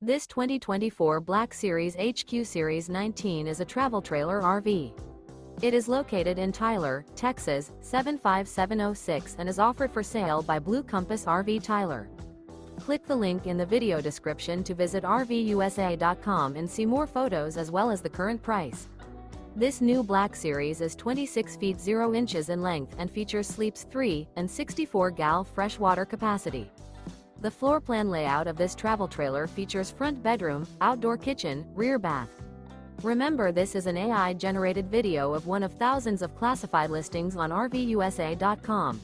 This 2024 Black Series HQ Series 19 is a travel trailer RV. It is located in Tyler, Texas, 75706 and is offered for sale by Blue Compass RV Tyler. Click the link in the video description to visit RVUSA.com and see more photos as well as the current price. This new Black Series is 26 feet 0 inches in length and features sleeps 3 and 64 gal freshwater capacity. The floor plan layout of this travel trailer features front bedroom, outdoor kitchen, rear bath. Remember, this is an AI-generated video of one of thousands of classified listings on RVUSA.com.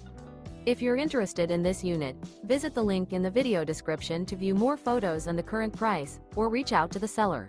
If you're interested in this unit, visit the link in the video description to view more photos and the current price, or reach out to the seller.